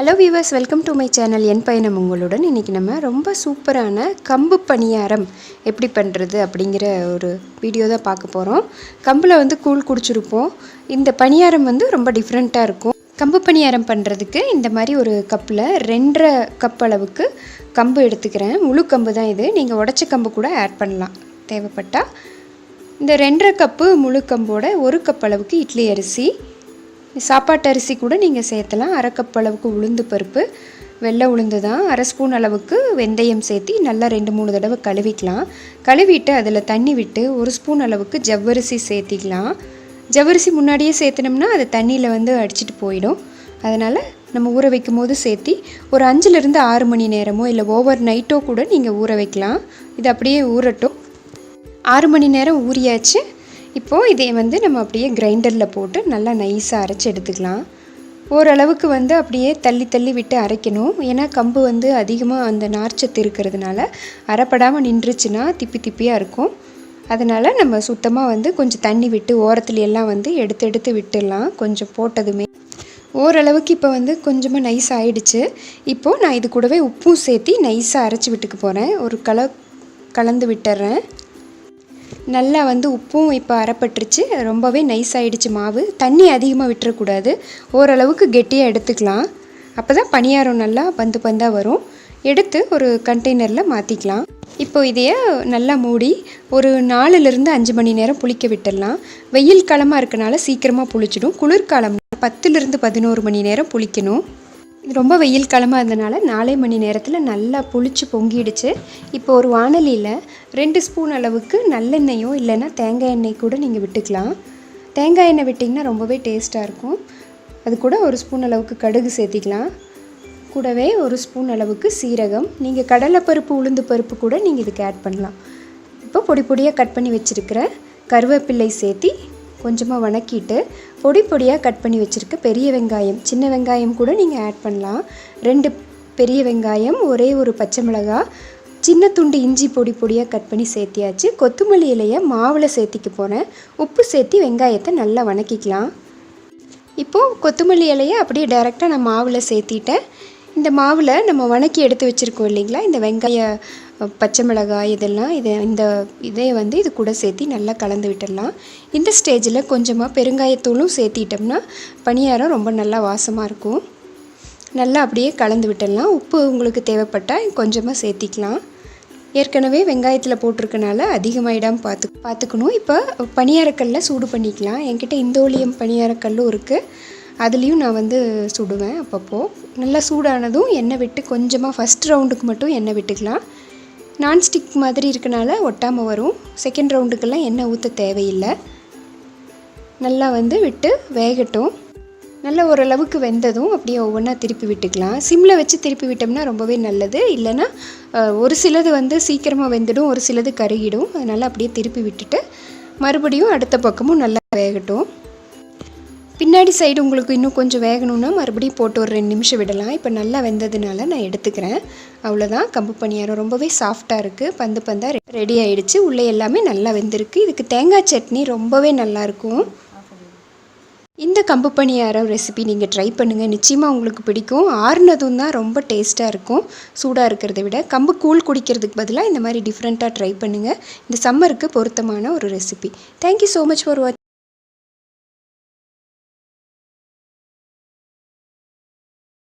Hello viewers, welcome to my channel. என் பயணம் உங்களுடன். இன்றைக்கி நம்ம ரொம்ப சூப்பரான கம்பு பனியாரம் எப்படி பண்ணுறது அப்படிங்கிற ஒரு வீடியோ தான் பார்க்க போகிறோம். கம்பில் கூழ் குடிச்சிருப்போம். இந்த பனியாரம் ரொம்ப டிஃப்ரெண்ட்டாக இருக்கும். கம்பு பனியாரம் பண்ணுறதுக்கு இந்த மாதிரி ஒரு கப்பில் 2.5 கப் அளவுக்கு கம்பு எடுத்துக்கிறேன். முழு கம்பு தான் இது. நீங்கள் உடச்ச கம்பு கூட ஆட் பண்ணலாம் தேவைப்பட்டால். இந்த 2.5 கப்பு முழு கம்போட 1 கப் அளவுக்கு இட்லி அரிசி, சாப்பாட்டு அரிசி கூட நீங்கள் சேர்த்தலாம். 1/2 கப் அளவுக்கு உளுந்து பருப்பு, வெள்ளை உளுந்து தான். 1/2 ஸ்பூன் அளவுக்கு வெந்தயம் சேர்த்து நல்லா 2-3 தடவை கழுவிக்கலாம். கழுவிட்டு அதில் தண்ணி விட்டு 1 ஸ்பூன் அளவுக்கு ஜவ்வரிசி சேர்த்திக்கலாம். ஜவ்வரிசி முன்னாடியே சேர்த்தினோம்னா அது தண்ணியில் அடிச்சிட்டு போயிடும். அதனால் நம்ம ஊற வைக்கும் போது சேர்த்தி ஒரு 5லேருந்து 6 மணி நேரமோ இல்லை ஓவர் நைட்டோ கூட நீங்கள் ஊற வைக்கலாம். இது அப்படியே ஊறட்டும். 6 மணி நேரம் ஊறியாச்சு. இப்போது இதை நம்ம அப்படியே கிரைண்டரில் போட்டு நல்லா நைஸாக அரைச்சி எடுத்துக்கலாம். ஓரளவுக்கு அப்படியே தள்ளி தள்ளி விட்டு அரைக்கணும். ஏன்னா கம்பு அதிகமாக அந்த நார்ச்சத்து இருக்கிறதுனால அரைப்படாமல் நின்றுச்சுன்னா திப்பி திப்பியாக இருக்கும். அதனால் நம்ம சுத்தமாக கொஞ்சம் தண்ணி விட்டு ஓரத்துல எல்லாம் எடுத்து எடுத்து விட்டுடலாம். கொஞ்சம் போட்டதுமே ஓரளவுக்கு இப்போ கொஞ்சமாக நைஸ் ஆகிடுச்சு. இப்போது நான் இது கூடவே உப்பும் சேர்த்தி நைஸாக அரைச்சி விட்டுக்க போகிறேன். ஒரு கலந்து விட்டுறேன். நல்லா உப்பும் இப்போ அரைப்பட்டுருச்சு. ரொம்பவே நைஸ் ஆகிடுச்சு மாவு. தண்ணி அதிகமாக விட்டுறக்கூடாது. ஓரளவுக்கு கெட்டியாக எடுத்துக்கலாம். அப்போ தான் பனியாரம் நல்லா பந்தாக வரும். எடுத்து ஒரு கண்டெய்னரில் மாற்றிக்கலாம். இப்போ இதையே நல்லா மூடி ஒரு 4லேருந்து 5 மணி நேரம் புளிக்க விட்டுடலாம். வெயில் காலமாக இருக்கனால சீக்கிரமாக புளிச்சிடும். குளிர்காலம் 10லேருந்து 11 மணி நேரம் புளிக்கணும். இது ரொம்ப வெயில் காலமாக இருந்தனால 4 மணி நேரத்தில் நல்லா புளிச்சு பொங்கிடுச்சு. இப்போ ஒரு வாணலியில் 2 ஸ்பூன் அளவுக்கு நல்லெண்ணெயோ இல்லைன்னா தேங்காய் எண்ணெய் கூட நீங்கள் விட்டுக்கலாம். தேங்காய் எண்ணெய் விட்டிங்கன்னா ரொம்பவே டேஸ்ட்டாக இருக்கும். அது கூட 1 ஸ்பூன் அளவுக்கு கடுகு சேர்த்திக்கலாம். கூடவே 1 ஸ்பூன் அளவுக்கு சீரகம். நீங்கள் கடலைப்பருப்பு, உளுந்து பருப்பு கூட நீங்கள் இதுக்கு ஆட் பண்ணலாம். இப்போ பொடி பொடியாக கட் பண்ணி வச்சுருக்கிற கருவேப்பிலை சேர்த்தி கொஞ்சமாக வணக்கிட்டு பொடி பொடியாக கட் பண்ணி வச்சுருக்க பெரிய வெங்காயம், சின்ன வெங்காயம் கூட நீங்கள் ஆட் பண்ணலாம். 2 பெரிய வெங்காயம், ஒரே ஒரு பச்சை மிளகாய், சின்ன துண்டு இஞ்சி பொடி பொடியாக கட் பண்ணி சேர்த்தியாச்சு. கொத்தமல்லி இலையை மாவில் சேர்த்திக்க போகிறேன். உப்பு சேர்த்தி வெங்காயத்தை நல்லா வணக்கிக்கலாம். இப்போது கொத்தமல்லி இலையை அப்படியே டைரெக்டாக நான் மாவில் சேர்த்திட்டேன். இந்த மாவில் நம்ம வணக்கி எடுத்து வச்சுருக்கோம் இல்லைங்களா, இந்த வெங்காய, பச்சை மிளகாய் இதெல்லாம் இதே இது கூட சேர்த்தி நல்லா கலந்து விட்டுடலாம். இந்த ஸ்டேஜில் கொஞ்சமாக பெருங்காயத்தூளும் சேர்த்திட்டோம்னா பனியாரம் ரொம்ப நல்லா வாசமாக இருக்கும். நல்லா அப்படியே கலந்து விட்டுடலாம். உப்பு உங்களுக்கு தேவைப்பட்டால் கொஞ்சமாக சேர்த்திக்கலாம். ஏற்கனவே வெங்காயத்தில் போட்டிருக்கனால அதிகமாகிடாமல் பார்த்துக்கணும். இப்போ பனியாரக்கல்லில் சூடு பண்ணிக்கலாம். என்கிட்ட இந்தோலியம் பனியாரக்கல்லும் இருக்குது. அதுலேயும் நான் சுடுவேன். அப்பப்போ நல்லா சூடானதும் எண்ணெய் விட்டு கொஞ்சமாக ஃபஸ்ட் ரவுண்டுக்கு மட்டும் எண்ணெய் விட்டுக்கலாம். நான்ஸ்டிக் மாதிரி இருக்கனால ஒட்டாமல் வரும். செகண்ட் ரவுண்டுக்கெல்லாம் எண்ணெய் ஊற்ற தேவையில்லை. நல்லா விட்டு வேகட்டும். நல்லா ஓரளவுக்கு வெந்ததும் அப்படியே ஒவ்வொன்றா திருப்பி விட்டுக்கலாம். சிம்மில் வச்சு திருப்பி விட்டோம்னா ரொம்பவே நல்லது. இல்லைன்னா ஒரு சிலது சீக்கிரமாக வெந்துடும், ஒரு சிலது கருகிடும். அதனால் அப்படியே திருப்பி விட்டுட்டு மறுபடியும் அடுத்த பக்கமும் நல்லா வேகட்டும். பின்னாடி சைடு உங்களுக்கு இன்னும் கொஞ்சம் வேகணும்னா மறுபடியும் போட்டு ஒரு 2 நிமிஷம் விடலாம். இப்போ நல்லா வெந்ததுனால நான் எடுத்துக்கிறேன். அவ்வளோதான். கம்பு பனியாரம் ரொம்பவே சாஃப்டாக இருக்குது. பந்தாக ரெடி ஆகிடுச்சு. உள்ளே எல்லாமே நல்லா வெந்திருக்கு. இதுக்கு தேங்காய் சட்னி ரொம்பவே நல்லாயிருக்கும். இந்த கம்பு பனியாரம் ரெசிபி நீங்கள் ட்ரை பண்ணுங்கள். நிச்சயமாக உங்களுக்கு பிடிக்கும். ஆறுனதும் தான் ரொம்ப டேஸ்ட்டாக இருக்கும். சூடாக இருக்கிறத விட கம்பு கூழ் குடிக்கிறதுக்கு பதிலாக இந்த மாதிரி டிஃப்ரெண்ட்டாக ட்ரை பண்ணுங்கள். இந்த சம்மருக்கு பொருத்தமான ஒரு recipe. Thank you so much for வாட்சிங்.